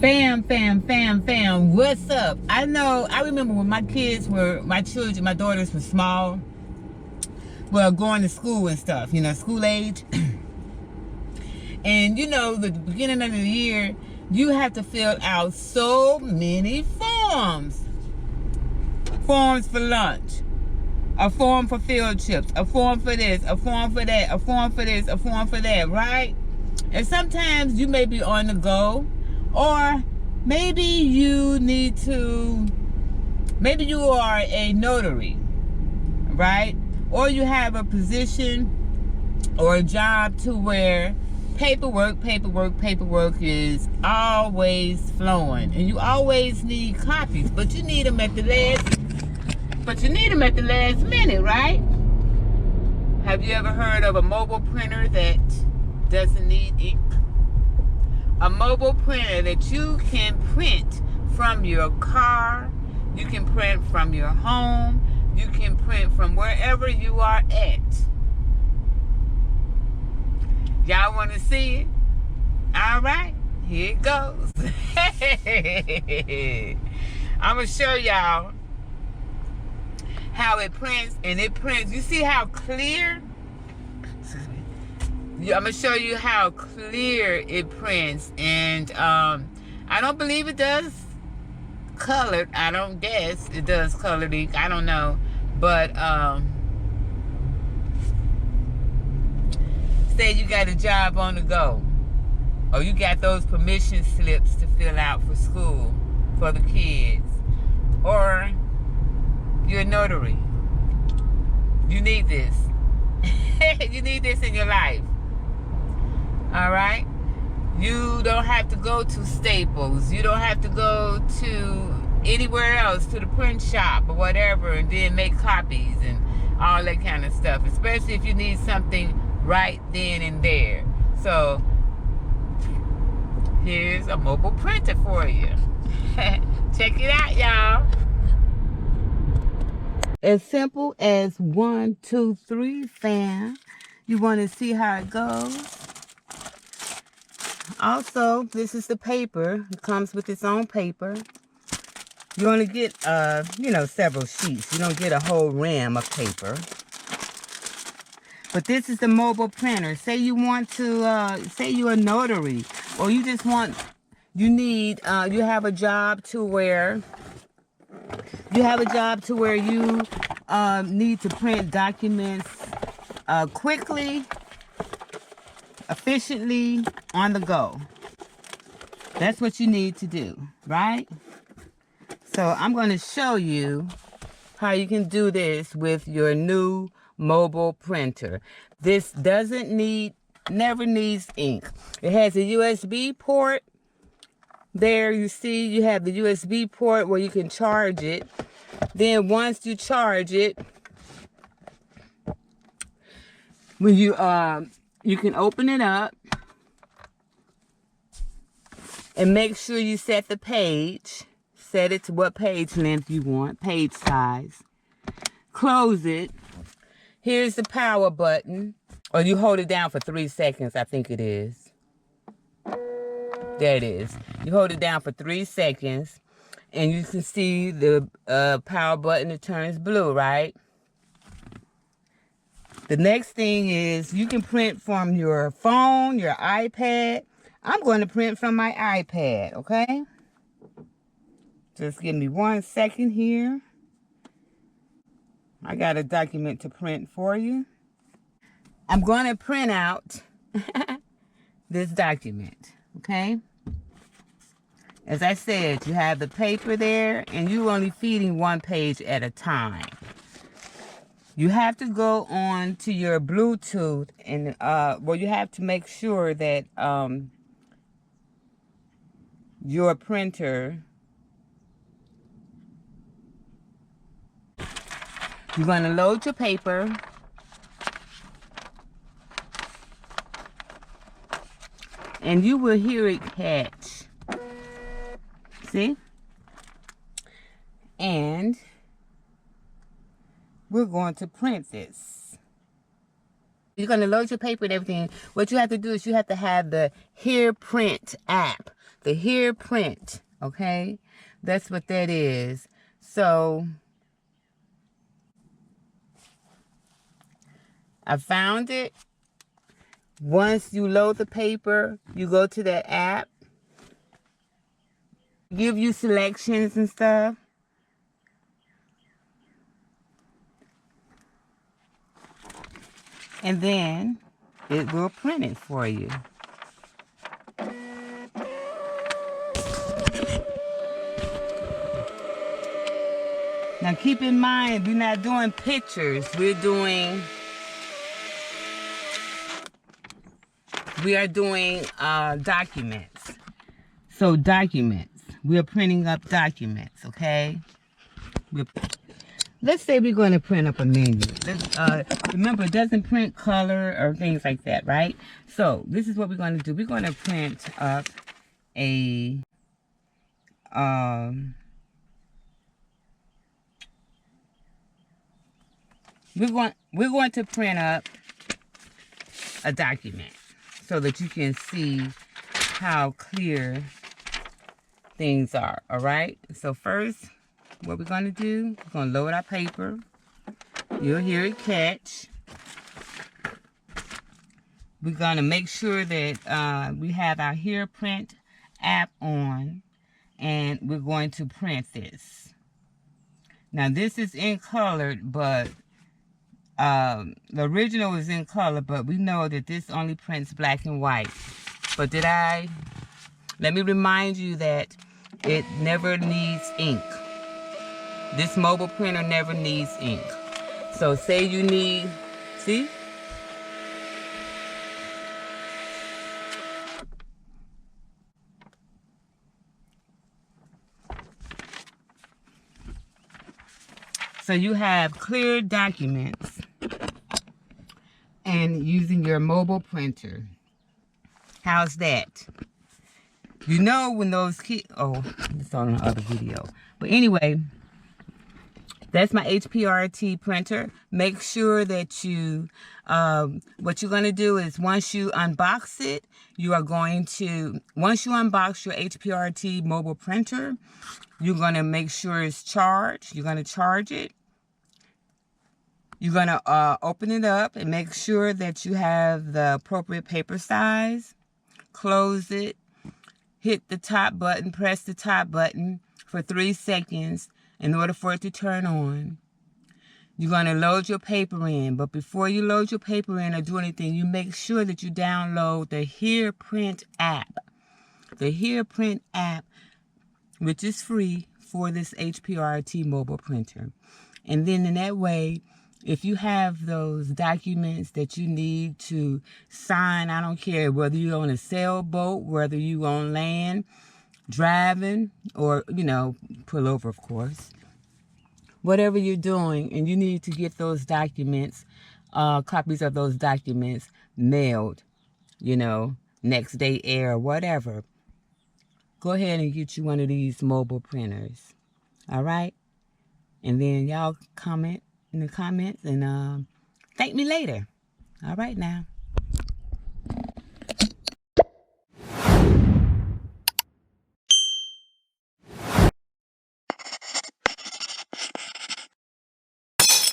Fam, what's up? I remember when my daughters were small, well, going to school and stuff, school age. And the beginning of the year, you have to fill out so many forms. Forms for lunch, a form for field trips, a form for this, a form for that, a form for this, a form for that, right? And sometimes you may be on the go, or maybe you are a notary, right? Or you have a position or a job to where paperwork is always flowing, and you always need copies, but you need them at the last minute, right? Have you ever heard of a mobile printer that doesn't need ink? A mobile printer that you can print from your car, you can print from your home, you can print from wherever you are at. Y'all want to see it? All right, here it goes. I'm going to show y'all how it prints, and it prints. You see how clear? I'm going to show you how clear it prints, and I don't believe it does colored. I don't guess it does colored ink. I don't know, but say you got a job on the go, or you got those permission slips to fill out for school for the kids, or you're a notary. You need this. You need this in your life. All right? You don't have to go to Staples. You don't have to go to anywhere else, to the print shop or whatever, and then make copies and all that kind of stuff, especially if you need something right then and there. So here's a mobile printer for you. Check it out, y'all. As simple as 1, 2, 3, fam. You want to see how it goes? Also, this is the paper. It comes with its own paper. You only get, several sheets. You don't get a whole ram of paper. But this is the mobile printer. Say you want to, say you're a notary, or you just want, you have a job to where you need to print documents quickly, efficiently, on the go. That's what you need to do, right? So I'm going to show you how you can do this with your new mobile printer. This never needs ink. It has a USB port. There you see you have the USB port where you can charge it. Then once you charge it, when you can open it up and make sure you set the page. Set it to what page length you want, page size. Close it. Here's the power button. Or you hold it down for 3 seconds, I think it is. There it is. You hold it down for 3 seconds, and you can see the power button. It turns blue, right? The next thing is you can print from your phone, your iPad. I'm going to print from my iPad, okay? Just give me 1 second here. I got a document to print for you. I'm going to print out this document, okay? As I said, you have the paper there, and you're only feeding 1 page at a time. You have to go on to your Bluetooth, and you have to make sure that your printer, you're going to load your paper. And you will hear it catch. See? And we're going to print this. You're going to load your paper and everything. What you have to do is you have to have the Here Print app. The hair print, okay? That's what that is. So I found it. Once you load the paper, you go to that app. Give you selections and stuff. And then it will print it for you. Now keep in mind, we're not doing pictures. We are doing documents. So documents. We are printing up documents, okay? Let's say we're going to print up a menu. Remember, it doesn't print color or things like that, right? So this is what we're going to do. We're going to print up a we're going to print up a document so that you can see how clear things are. All right. So first, what we're going to do, we're going to load our paper. You'll hear it catch. We're going to make sure that we have our hair print app on, and we're going to print this. Now this is in color, but the original is in color, but we know that this only prints black and white. But let me remind you that it never needs ink. This mobile printer never needs ink. So say you need, see? So you have clear documents and using your mobile printer. How's that? You know when those kids, oh, it's on another video. But anyway, that's my HPRT printer. Make sure that you, what you're going to do is once you unbox it, once you unbox your HPRT mobile printer, you're going to make sure it's charged. You're going to charge it. You're going to open it up and make sure that you have the appropriate paper size. Close it. Hit the top button. Press the top button for 3 seconds in order for it to turn on. You're going to load your paper in. But before you load your paper in or do anything, you make sure that you download the Hair Print app. The Hair Print app, which is free for this HPRT mobile printer. And then in that way, if you have those documents that you need to sign, I don't care whether you're on a sailboat, whether you're on land, driving, or, pull over, of course. Whatever you're doing, and you need to get those documents, copies of those documents mailed, next day air, whatever. Go ahead and get you one of these mobile printers. All right? And then y'all comment in the comments and thank me later. All right now.